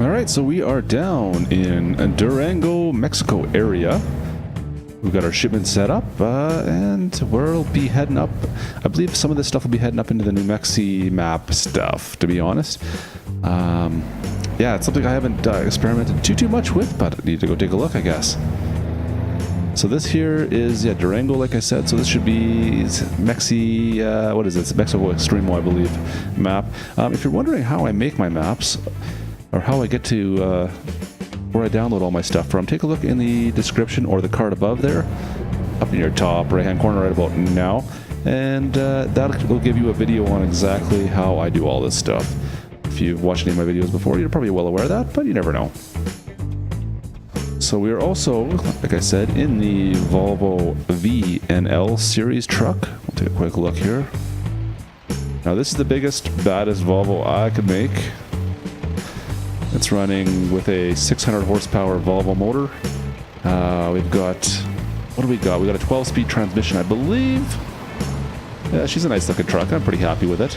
Alright, so we are down in Durango, Mexico area. We've got our shipment set up, and we'll be heading up. I believe some of this stuff will be heading up into the New Mexi map stuff, to be honest. Yeah, it's something I haven't experimented too much with, but I need to go take a look, I guess. So this here is, yeah, Durango, like I said, so this should be Mexi, what is it? It's Mexico Extremo, I believe, map. If you're wondering how I make my maps, or how I get to where I download all my stuff from, take a look in the description or the card above there, up in your top right hand corner right about now, and that will give you a video on exactly how I do all this stuff. If you've watched any of my videos before, you're probably well aware of that, but you never know. So we are also, like I said, in the Volvo VNL series truck. We'll take a quick look here. Now this is the biggest, baddest Volvo I could make. It's running with a 600 horsepower Volvo motor. We've got, what do we got? We got a 12-speed transmission, I believe. Yeah, she's a nice looking truck. I'm pretty happy with it.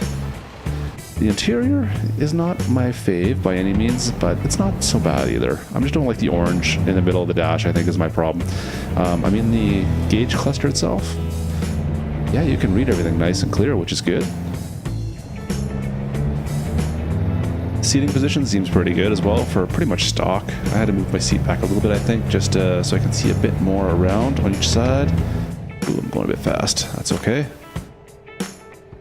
The interior is not my fave by any means, but it's not so bad either. I just don't like the orange in the middle of the dash, I think is my problem. I mean, the gauge cluster itself, yeah, you can read everything nice and clear, which is good. Seating position seems pretty good as well for pretty much stock. I had to move my seat back a little bit, I think, just so I can see a bit more around on each side. Ooh, I'm going a bit fast. That's okay.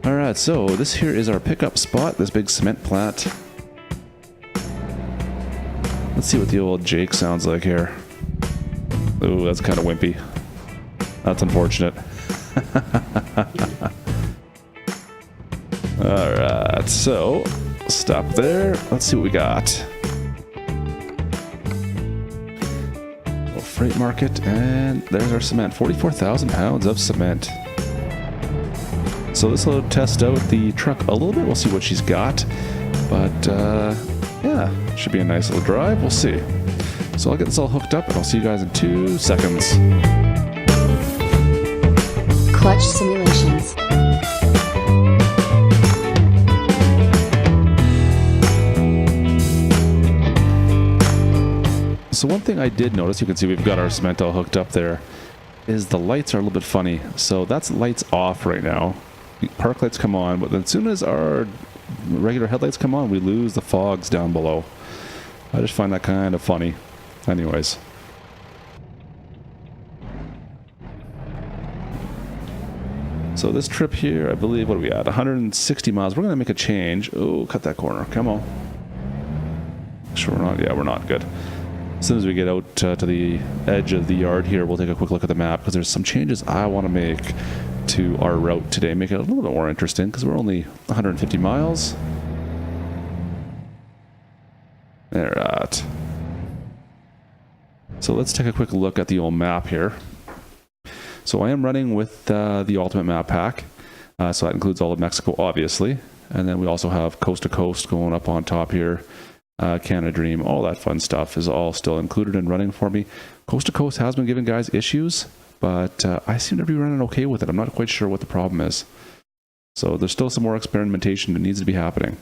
Alright, so this here is our pickup spot, this big cement plant. Let's see what the old Jake sounds like here. Ooh, that's kind of wimpy. That's unfortunate. Alright, so stop there. Let's see what we got. Little freight market, and there's our cement. 44,000 pounds of cement. So this will test out the truck a little bit. We'll see what she's got. But, yeah, should be a nice little drive. We'll see. So I'll get this all hooked up, and I'll see you guys in 2 seconds. Klutch simulations. So one thing I did notice, you can see we've got our cement all hooked up there, is the lights are a little bit funny. So that's lights off right now. Park lights come on, but as soon as our regular headlights come on, we lose the fogs down below. I just find that kind of funny. Anyways. So this trip here, I believe, what are we at? 160 miles. We're going to make a change. Oh, cut that corner. Come on. Sure we're not. Yeah, we're not. Good. As soon as we get out to the edge of the yard here, we'll take a quick look at the map, because there's some changes I want to make to our route today. Make it a little bit more interesting, because we're only 150 miles. There at. So let's take a quick look at the old map here. So I am running with the Ultimate Map Pack. So that includes all of Mexico, obviously. And then we also have Coast to Coast going up on top here. Canada Dream, all that fun stuff is all still included and running for me. Coast to Coast has been giving guys issues, but I seem to be running okay with it. I'm not quite sure what the problem is. So there's still some more experimentation that needs to be happening.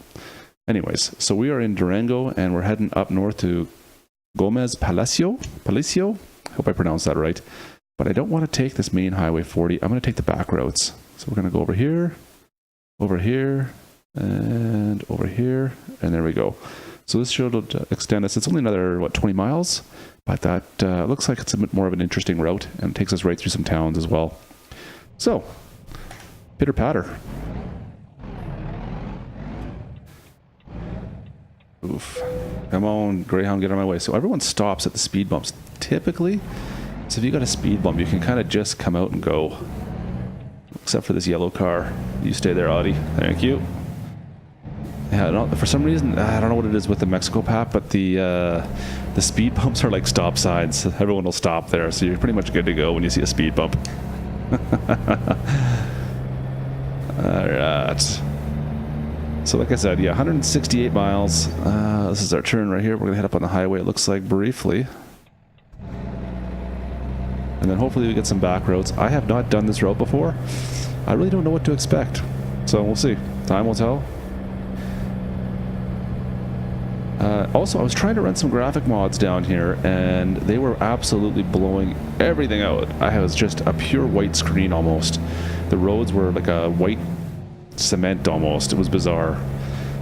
Anyways, so we are in Durango, and we're heading up north to Gomez Palacio. Hope I pronounced that right. But I don't want to take this main Highway 40. I'm going to take the back roads. So we're going to go over here, and over here, and there we go. So this should extend us. It's only another, what, 20 miles? But that looks like it's a bit more of an interesting route, and it takes us right through some towns as well. So, pitter patter. Oof. Come on, Greyhound, get out of my way. So everyone stops at the speed bumps. Typically, so if you got a speed bump, you can kind of just come out and go. Except for this yellow car. You stay there, Audi. Thank you. Yeah, for some reason, I don't know what it is with the Mexico map, but the speed bumps are like stop signs. Everyone will stop there, so you're pretty much good to go when you see a speed bump. Alright. So like I said, yeah, 168 miles. This is our turn right here. We're going to head up on the highway, it looks like, briefly. And then hopefully we get some back roads. I have not done this road before. I really don't know what to expect. So we'll see. Time will tell. Also, I was trying to run some graphic mods down here, and they were absolutely blowing everything out. I was just a pure white screen almost. The roads were like a white cement almost. It was bizarre.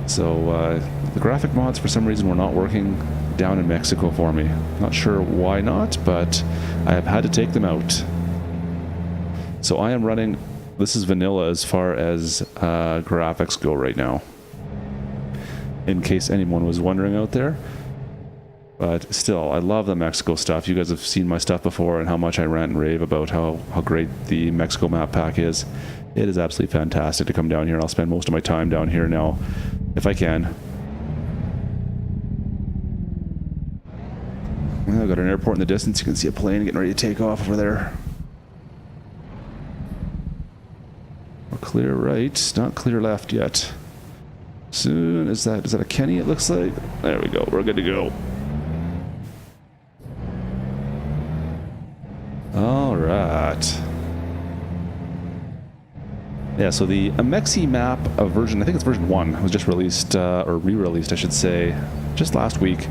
So the graphic mods for some reason were not working down in Mexico for me. Not sure why not, but I have had to take them out. So I am running, this is vanilla as far as graphics go right now, in case anyone was wondering out there. But still, I love the Mexico stuff. You guys have seen my stuff before and how much I rant and rave about how great the Mexico map pack is. It is absolutely fantastic to come down here, and I'll spend most of my time down here now, if I can. I've got an airport in the distance. You can see a plane getting ready to take off over there. We're clear right, not clear left yet. Soon, is that a Kenny it looks like? There we go, we're good to go. Alright. Yeah, so the Amexi map version, I think it's version 1, was just released, or re-released I should say, just last week.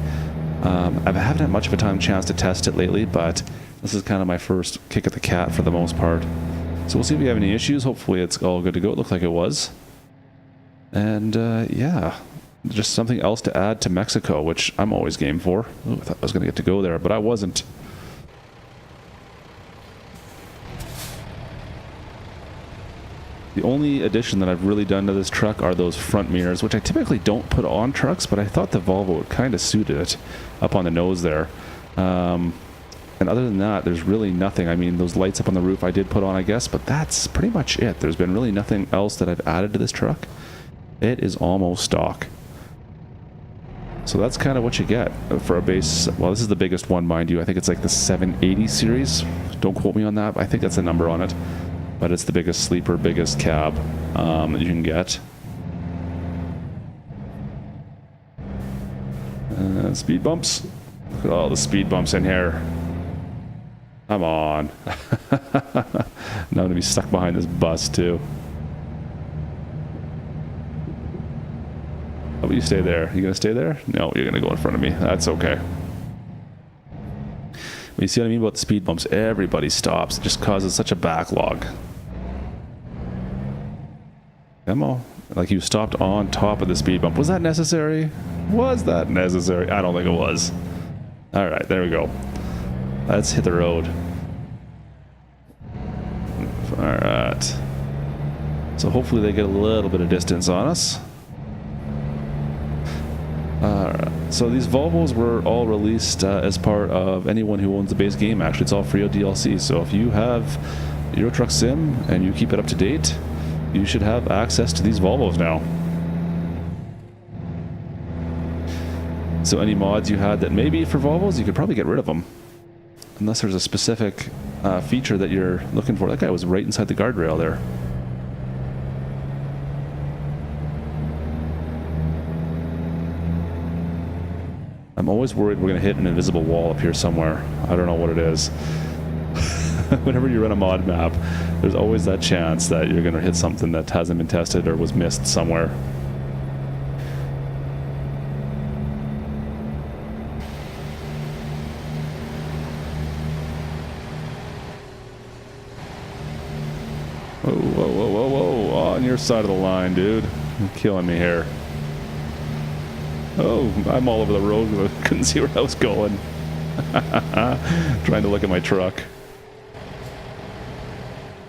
I haven't had much of a chance to test it lately, but this is kind of my first kick at the cat for the most part. So we'll see if we have any issues. Hopefully it's all good to go. It looked like it was. And yeah, just something else to add to Mexico, which I'm always game for. Ooh, I thought I was going to get to go there, but I wasn't. The only addition that I've really done to this truck are those front mirrors, which I typically don't put on trucks, but I thought the Volvo kind of suited it up on the nose there. And other than that, there's really nothing. I mean, those lights up on the roof I did put on, I guess, but that's pretty much it. There's been really nothing else that I've added to this truck. It is almost stock. So that's kind of what you get for a base. Well, this is the biggest one, mind you. I think it's like the 780 series. Don't quote me on that. I think that's a number on it. But it's the biggest sleeper, biggest cab that you can get. Speed bumps. Look at all the speed bumps in here. Come on. Now I'm going to be stuck behind this bus too. How about you stay there? You going to stay there? No, you're going to go in front of me. That's okay. But you see what I mean about the speed bumps? Everybody stops. It just causes such a backlog. Demo, like you stopped on top of the speed bump. Was that necessary? Was that necessary? I don't think it was. Alright, there we go. Let's hit the road. Alright. So hopefully they get a little bit of distance on us. Alright. So these Volvos were all released as part of anyone who owns the base game. Actually, it's all free of DLC. So if you have Euro Truck Sim and you keep it up to date, you should have access to these Volvos now. So any mods you had that maybe for Volvos, you could probably get rid of them. Unless there's a specific feature that you're looking for. That guy was right inside the guardrail there. I'm always worried we're going to hit an invisible wall up here somewhere. I don't know what it is. Whenever you run a mod map, there's always that chance that you're going to hit something that hasn't been tested or was missed somewhere. Whoa, whoa, whoa, whoa, whoa. On your side of the line, dude. You're killing me here. Oh, I'm all over the road because I couldn't see where I was going. Trying to look at my truck.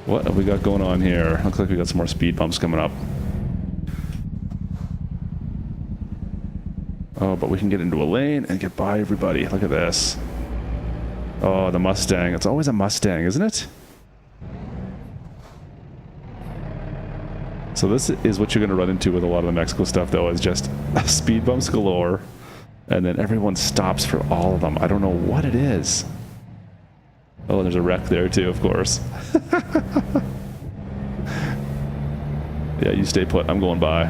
What have we got going on here? Looks like we got some more speed bumps coming up. Oh, but we can get into a lane and get by everybody. Look at this. Oh, the Mustang. It's always a Mustang, isn't it? So this is what you're going to run into with a lot of the Mexico stuff, though, is just speed bumps galore, and then everyone stops for all of them. I don't know what it is. Oh, and there's a wreck there, too, of course. Yeah, you stay put. I'm going by.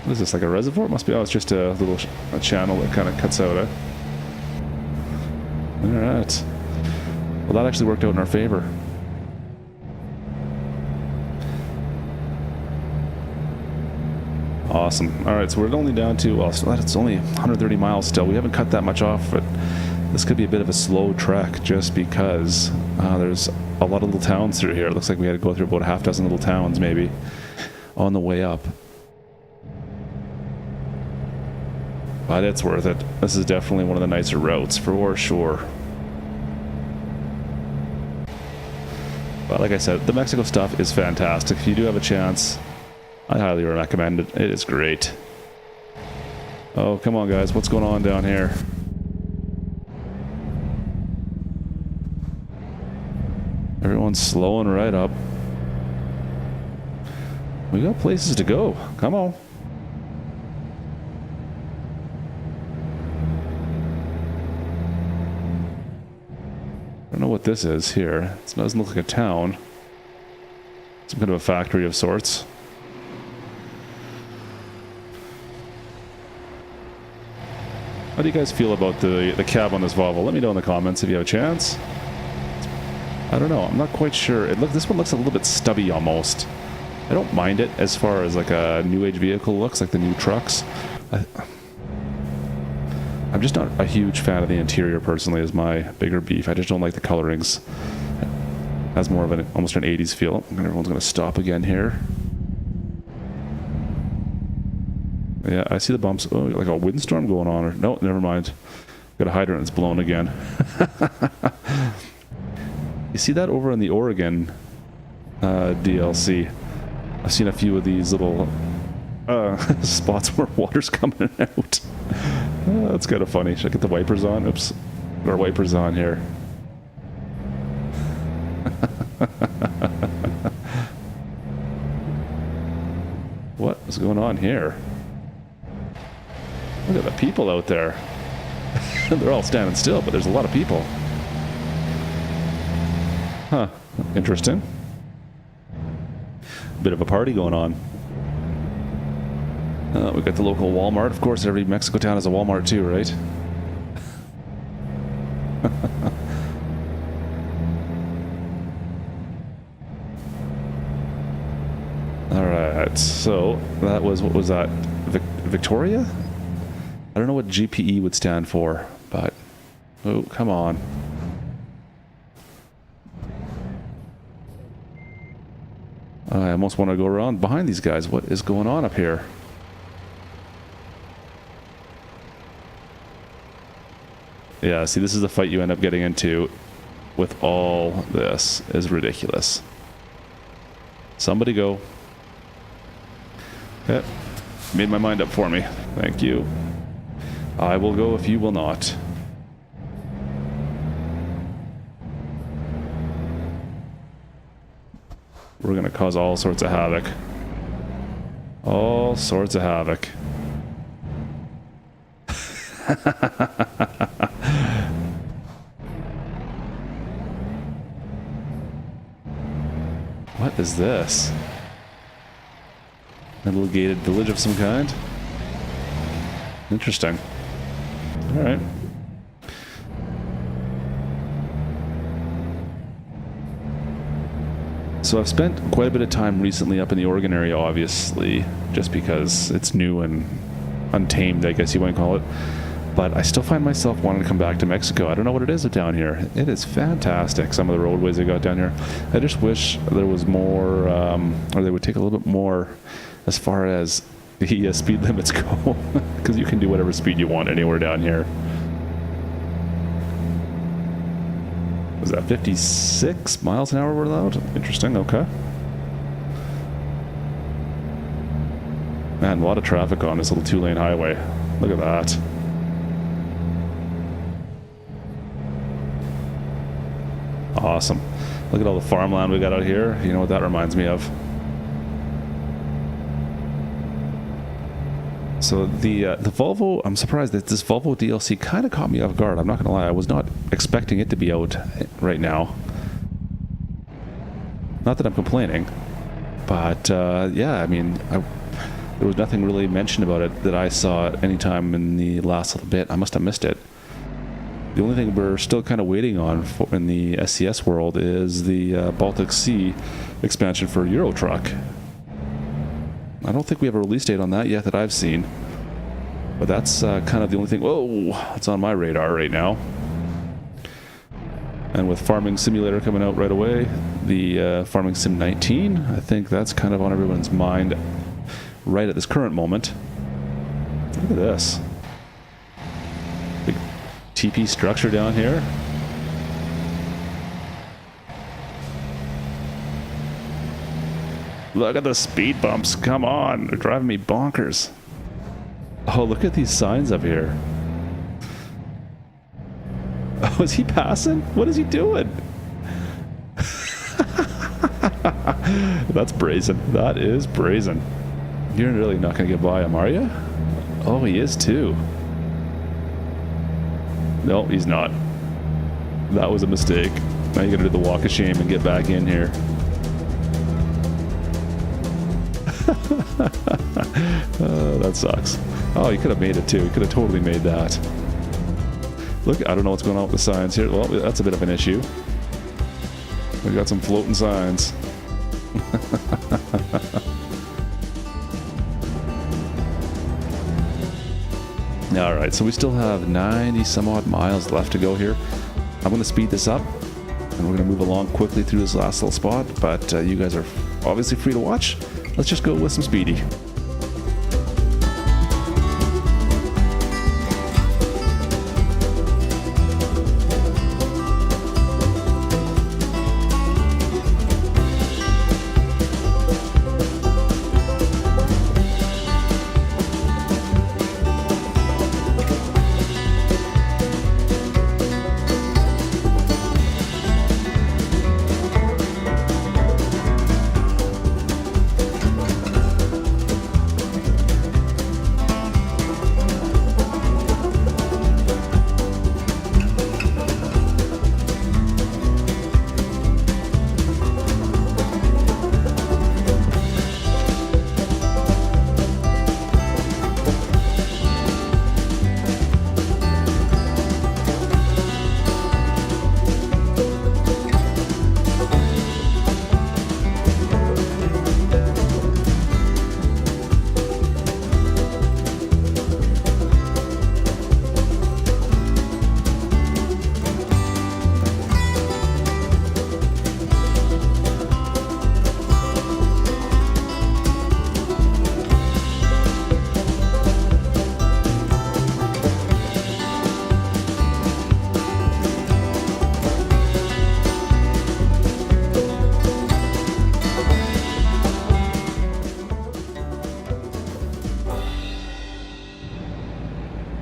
What is this, like a reservoir? It must be. Oh, it's just a little channel that kind of cuts out, eh? Alright. Well, that actually worked out in our favor. Awesome. All right, so we're only down to, well, it's only 130 miles still. We haven't cut that much off, but this could be a bit of a slow trek just because there's a lot of little towns through here. It looks like we had to go through about a half dozen little towns maybe on the way up. But it's worth it. This is definitely one of the nicer routes for sure. But like I said, the Mexico stuff is fantastic. If you do have a chance, I highly recommend it. It is great. Oh, come on guys, what's going on down here? Everyone's slowing right up. We got places to go. Come on. I don't know what this is here. It doesn't look like a town. Some kind of a factory of sorts. How do you guys feel about the cab on this Volvo? Let me know in the comments if you have a chance. I don't know. I'm not quite sure. This one looks a little bit stubby almost. I don't mind it as far as like a new age vehicle looks, like the new trucks. I'm just not a huge fan of the interior personally, is my bigger beef. I just don't like the colorings. It has more of an almost an 80s feel. Everyone's going to stop again here. Yeah, I see the bumps. Oh, like a windstorm going on. Or no, never mind. Got a hydrant that's blown again. You see that over in the Oregon DLC? I've seen a few of these little spots where water's coming out. That's kind of funny. Should I get the wipers on? Oops. Our wipers on here. What is going on here? Look at the people out there. They're all standing still, but there's a lot of people. Huh. Interesting. Bit of a party going on. We got the local Walmart. Of course, every Mexico town has a Walmart too, right? Alright, so that was, what was that? Victoria? I don't know what GPE would stand for, but... Oh, come on. I almost want to go around behind these guys. What is going on up here? Yeah, see, this is the fight you end up getting into with all this. Is ridiculous. Somebody go. Yep. Made my mind up for me. Thank you. I will go if you will not. We're going to cause all sorts of havoc. All sorts of havoc. What is this? A little gated village of some kind? Interesting. Alright. So I've spent quite a bit of time recently up in the Oregon area, obviously, just because it's new and untamed, I guess you might call it. But I still find myself wanting to come back to Mexico. I don't know what it is down here. It is fantastic, some of the roadways they got down here. I just wish there was more, or they would take a little bit more as far as the speed limits go. Because you can do whatever speed you want anywhere down here. Was that 56 miles an hour we're allowed? Interesting, okay. Man, a lot of traffic on this little two-lane highway. Look at that. Awesome. Look at all the farmland we got out here. You know what that reminds me of? So the Volvo, I'm surprised that this Volvo DLC kind of caught me off guard. I'm not going to lie. I was not expecting it to be out right now. Not that I'm complaining. But, yeah, I mean, there was nothing really mentioned about it that I saw at any time in the last little bit. I must have missed it. The only thing we're still kind of waiting on in the SCS world is the Baltic Sea expansion for Euro Truck. I don't think we have a release date on that yet that I've seen. But that's kind of the only thing. Whoa, that's on my radar right now. And with Farming Simulator coming out right away, the Farming Sim 19, I think that's kind of on everyone's mind right at this current moment. Look at this. Big TP structure down here. Look at the speed bumps. Come on. They're driving me bonkers. Oh, look at these signs up here. Oh, is he passing? What is he doing? That's brazen. That is brazen. You're really not going to get by him, are you? Oh, he is too. No, he's not. That was a mistake. Now you got to do the walk of shame and get back in here. That sucks. Oh, you could have made it too. You could have totally made that. Look, I don't know what's going on with the signs here. Well, that's a bit of an issue. We got some floating signs. Alright, so we still have 90 some odd miles left to go here. I'm going to speed this up, and we're going to move along quickly through this last little spot, but you guys are obviously free to watch. Let's just go with some speedy.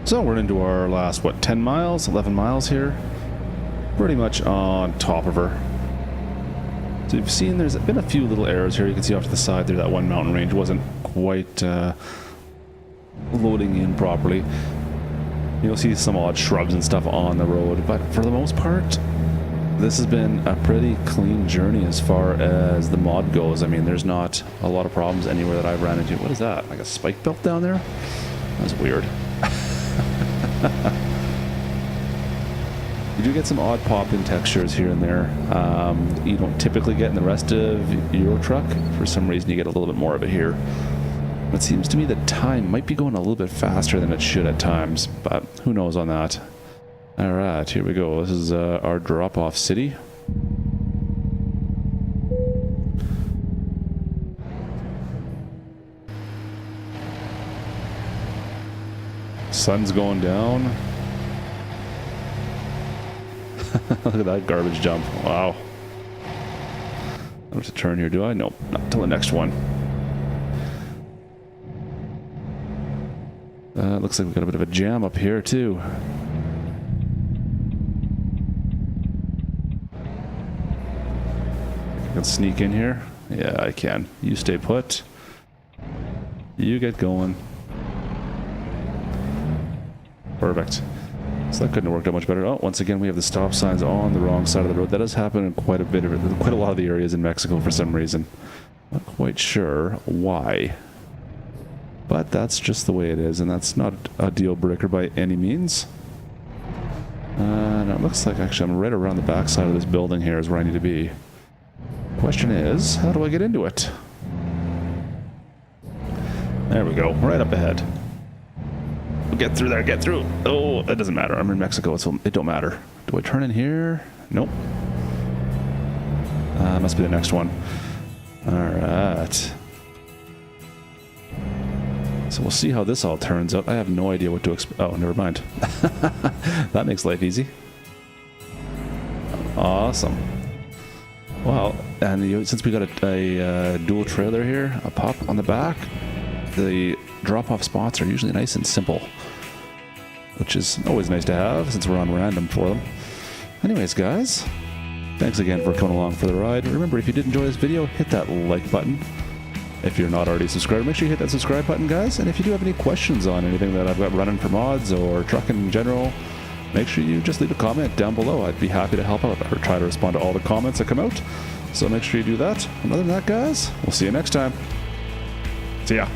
So we're into our last, what, 10 miles, 11 miles here. Pretty much on top of her. So you've seen there's been a few little errors here. You can see off to the side there that one mountain range wasn't quite loading in properly. You'll see some odd shrubs and stuff on the road, but for the most part, this has been a pretty clean journey as far as the mod goes. I mean, there's not a lot of problems anywhere that I've ran into. What is that? Like a spike belt down there? That's weird. You do get some odd pop-in textures here and there. You don't typically get in the rest of Euro Truck. For some reason you get a little bit more of it here. It seems to me that time might be going a little bit faster than it should at times, but who knows on that. Alright, here we go. This is our drop-off city. Sun's going down. Look at that garbage jump. Wow. I don't have to turn here, do I? Nope, not till the next one. Looks like we've got a bit of a jam up here, too. I can sneak in here. Yeah, I can. You stay put. You get going. Perfect. So that couldn't have worked out much better. Oh, once again, we have the stop signs on the wrong side of the road. That does happen in quite a lot of the areas in Mexico for some reason. Not quite sure why. But that's just the way it is, and that's not a deal breaker by any means. And it looks like actually I'm right around the back side of this building here is where I need to be. Question is, how do I get into it? There we go, right up ahead. We'll get through there, get through. Oh, it doesn't matter. I'm in Mexico, so it don't matter. Do I turn in here? Nope. Must be the next one. Alright. So we'll see how this all turns out. I have no idea what to expect. Oh, never mind. That makes life easy. Awesome. Well, and since we got a dual trailer here, a pop on the back, the drop-off spots are usually nice and simple, which is always nice to have since we're on random for them. Anyways, guys, thanks again for coming along for the ride. Remember, if you did enjoy this video, hit that like button. If you're not already subscribed, make sure you hit that subscribe button, guys. And if you do have any questions on anything that I've got running for mods or trucking in general, make sure you just leave a comment down below. I'd be happy to help out or try to respond to all the comments that come out. So make sure you do that. And other than that, guys, we'll see you next time. See ya.